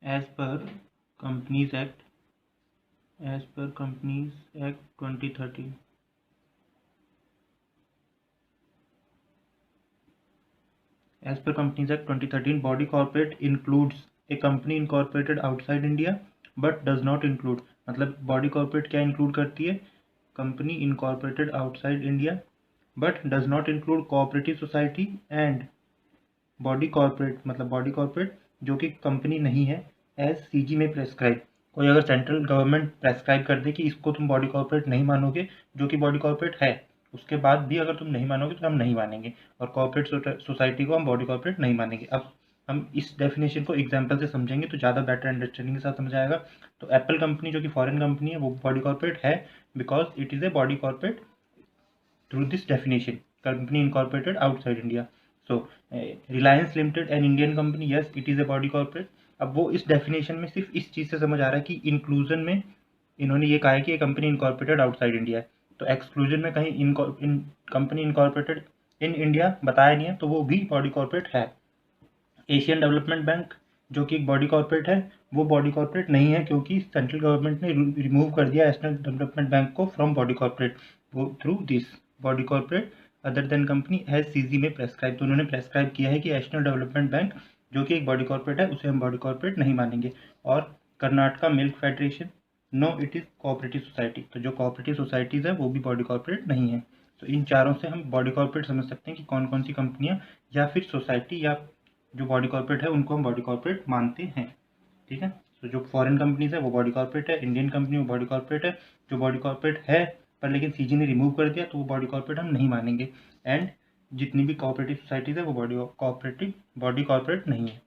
As per Companies Act 2013, as per Companies Act 2013, body corporate includes a company incorporated outside India but does not include, मतलब body corporate क्या include करती है? Company incorporated outside India but does not include cooperative society and body corporate, मतलब body corporate जो कि company नहीं है as CG में प्रेस्क्राइब। कोई अगर सेंट्रल गवर्नमेंट प्रेस्क्राइब कर दे कि इसको तुम बॉडी कॉर्पोरेट नहीं मानोगे, जो कि बॉडी कॉर्पोरेट है, उसके बाद भी अगर तुम नहीं मानोगे तो हम नहीं मानेंगे, और कॉर्पोरेट सोसाइटी को हम बॉडी कॉर्पोरेट नहीं मानेंगे। अब हम इस डेफिनेशन को एग्जाम्पल से समझेंगे तो ज़्यादा बेटर अंडरस्टैंडिंग के साथ समझ आएगा। तो एप्पल कंपनी जो कि फॉरेन कंपनी है वो बॉडी कॉर्पोरेट है because it is a body corporate through this definition, company incorporated outside India. So Reliance Limited, an Indian company, yes it is a body corporate। अब वो इस definition में सिर्फ इस चीज़ से समझ आ रहा है कि इंक्लूजन में इन्होंने ये कहा है कि ये कंपनी इनकॉर्पोरेटेड आउटसाइड इंडिया है, तो एक्सक्लूजन में कहीं इन कंपनी इनकॉर्पोरेटेड इन इंडिया बताया नहीं है, तो वो भी बॉडी कॉर्पोरेट है। एशियन डेवलपमेंट बैंक जो कि एक बॉडी कॉर्पोरेट है, वो बॉडी कॉर्पोरेट नहीं है क्योंकि सेंट्रल गवर्नमेंट ने रिमूव कर दिया एशियन डेवलपमेंट बैंक को from body corporate through this body corporate other than company as CG में प्रेस्क्राइब। तो उन्होंने प्रेस्क्राइब किया है कि एशियन डेवलपमेंट बैंक जो कि एक बॉडी कॉर्पोरेट है उसे हम बॉडी कॉर्पोरेट नहीं मानेंगे। और Karnataka milk federation, no it is cooperative society, तो जो कोऑपरेटिव सोसाइटीज़ है वो भी बॉडी कॉर्पोरेट नहीं है। तो इन चारों से हम बॉडी कॉर्पोरेट समझ सकते हैं कि कौन कौन सी कंपनियां या फिर सोसाइटी या जो बॉडी कॉर्पोरेट है उनको हम बॉडी कॉर्पोरेट मानते हैं। ठीक है, तो जो फॉरेन कंपनीज है वो बॉडी कॉर्पोरेट है, इंडियन कंपनी वो बॉडी कॉर्पोरेट है, जो बॉडी कॉर्पोरेट है पर लेकिन सीजी ने रिमूव कर दिया तो वो बॉडी कॉर्पोरेट हम नहीं मानेंगे। एंड जितनी भी कोऑपरेटिव सोसाइटीज़ है वो बॉडी कॉर्पोरेट नहीं है।